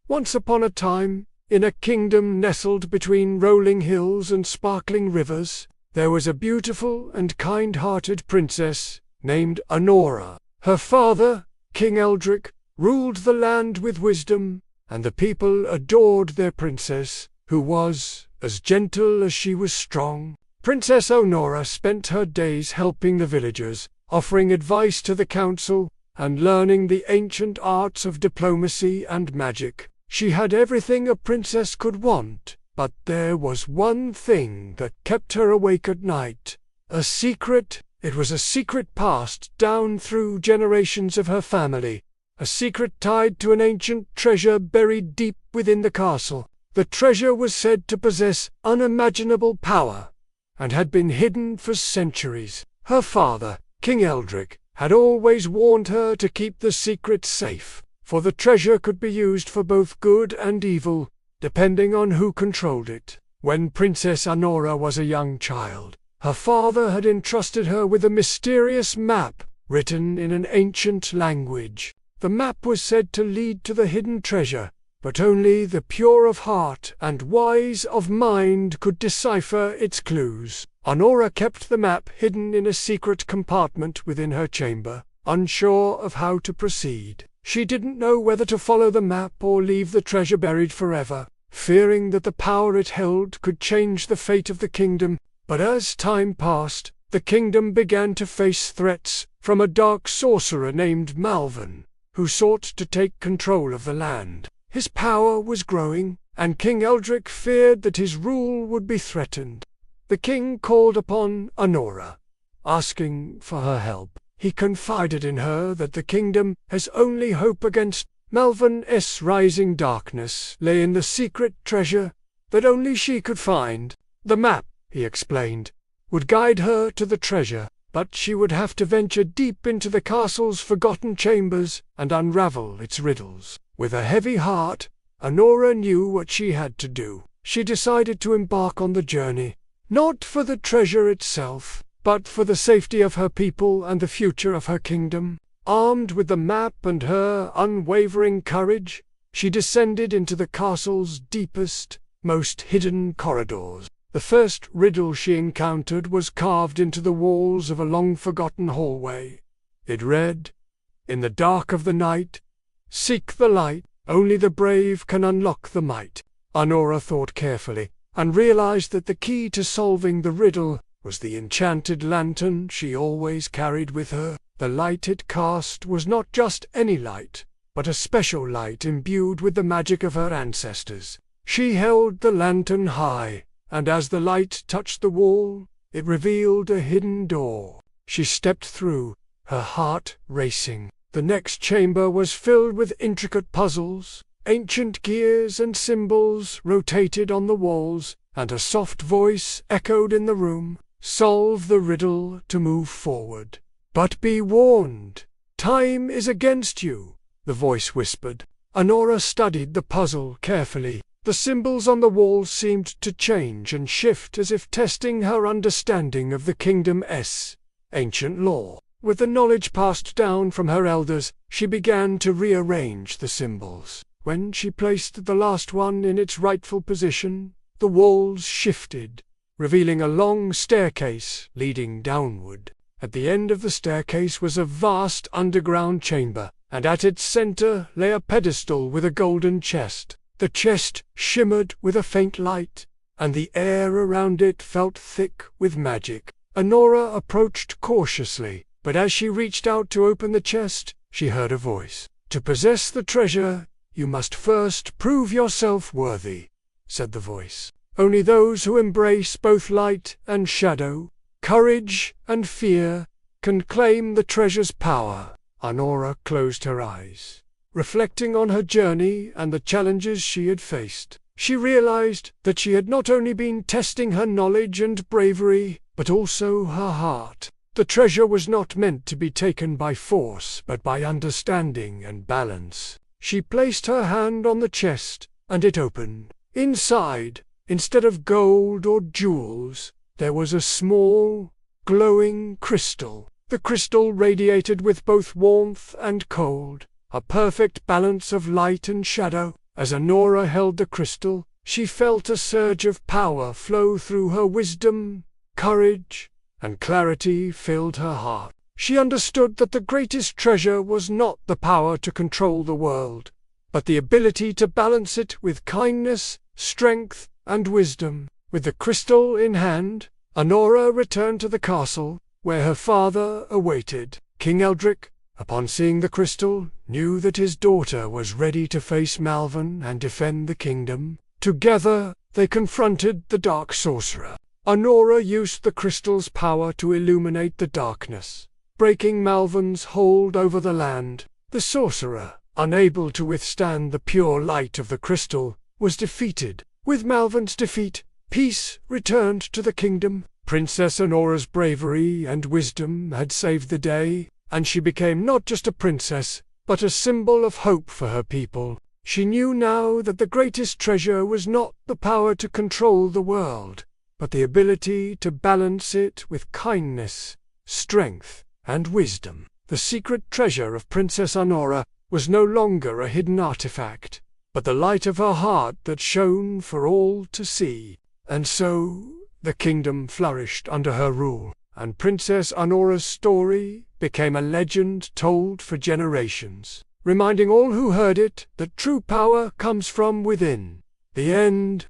Once upon a time, in a kingdom nestled between rolling hills and sparkling rivers, there was a beautiful and kind-hearted princess named Annora. Her father, King Eldrick, ruled the land with wisdom, and the people adored their princess, who was as gentle as she was strong. Princess Annora spent her days helping the villagers, offering advice to the council, and learning the ancient arts of diplomacy and magic. She had everything a princess could want, but there was one thing that kept her awake at night. A secret. It was a secret passed down through generations of her family, a secret tied to an ancient treasure buried deep within the castle. The treasure was said to possess unimaginable power, and had been hidden for centuries. Her father, King Eldrick, had always warned her to keep the secret safe, for the treasure could be used for both good and evil, depending on who controlled it. When Princess Annora was a young child, her father had entrusted her with a mysterious map written in an ancient language. The map was said to lead to the hidden treasure, but only the pure of heart and wise of mind could decipher its clues. Annora kept the map hidden in a secret compartment within her chamber, unsure of how to proceed. She didn't know whether to follow the map or leave the treasure buried forever, fearing that the power it held could change the fate of the kingdom. But as time passed, the kingdom began to face threats from a dark sorcerer named Malvern, who sought to take control of the land. His power was growing, and King Eldrick feared that his rule would be threatened. The king called upon Annora, asking for her help. He confided in her that the kingdom's only hope against Malvern's rising darkness lay in the secret treasure that only she could find. The map, he explained, would guide her to the treasure, but she would have to venture deep into the castle's forgotten chambers and unravel its riddles. With a heavy heart, Annora knew what she had to do. She decided to embark on the journey, not for the treasure itself, but for the safety of her people and the future of her kingdom. Armed with the map and her unwavering courage, she descended into the castle's deepest, most hidden corridors. The first riddle she encountered was carved into the walls of a long-forgotten hallway. It read, "In the dark of the night, seek the light. Only the brave can unlock the might." Annora thought carefully, and realized that the key to solving the riddle was the enchanted lantern she always carried with her. The light it cast was not just any light, but a special light imbued with the magic of her ancestors. She held the lantern high, and as the light touched the wall, it revealed a hidden door. She stepped through, her heart racing. The next chamber was filled with intricate puzzles. Ancient gears and symbols rotated on the walls, and a soft voice echoed in the room. "Solve the riddle to move forward. But be warned, time is against you," the voice whispered. Annora studied the puzzle carefully. The symbols on the wall seemed to change and shift as if testing her understanding of the kingdom's ancient lore. With the knowledge passed down from her elders, she began to rearrange the symbols. When she placed the last one in its rightful position, the walls shifted, revealing a long staircase leading downward. At the end of the staircase was a vast underground chamber, and at its center lay a pedestal with a golden chest. The chest shimmered with a faint light, and the air around it felt thick with magic. Annora approached cautiously, but as she reached out to open the chest, she heard a voice. "To possess the treasure, you must first prove yourself worthy," said the voice. "Only those who embrace both light and shadow, courage and fear, can claim the treasure's power." Annora closed her eyes, reflecting on her journey and the challenges she had faced. She realized that she had not only been testing her knowledge and bravery, but also her heart. The treasure was not meant to be taken by force, but by understanding and balance. She placed her hand on the chest, and it opened. Inside, instead of gold or jewels, there was a small, glowing crystal. The crystal radiated with both warmth and cold, a perfect balance of light and shadow. As Annora held the crystal, she felt a surge of power flow through her. Wisdom, courage, and clarity filled her heart. She understood that the greatest treasure was not the power to control the world, but the ability to balance it with kindness, strength, and wisdom. With the crystal in hand, Annora returned to the castle, where her father awaited. King Eldric, upon seeing the crystal, knew that his daughter was ready to face Malvern and defend the kingdom. Together, they confronted the dark sorcerer. Annora used the crystal's power to illuminate the darkness, breaking Malvern's hold over the land. The sorcerer, unable to withstand the pure light of the crystal, was defeated. With Malvern's defeat, peace returned to the kingdom. Princess Annora's bravery and wisdom had saved the day, and she became not just a princess, but a symbol of hope for her people. She knew now that the greatest treasure was not the power to control the world, but the ability to balance it with kindness, strength, and wisdom. The secret treasure of Princess Annora was no longer a hidden artifact, but the light of her heart that shone for all to see. And so, the kingdom flourished under her rule, and Princess Annora's story became a legend told for generations, reminding all who heard it that true power comes from within. The end.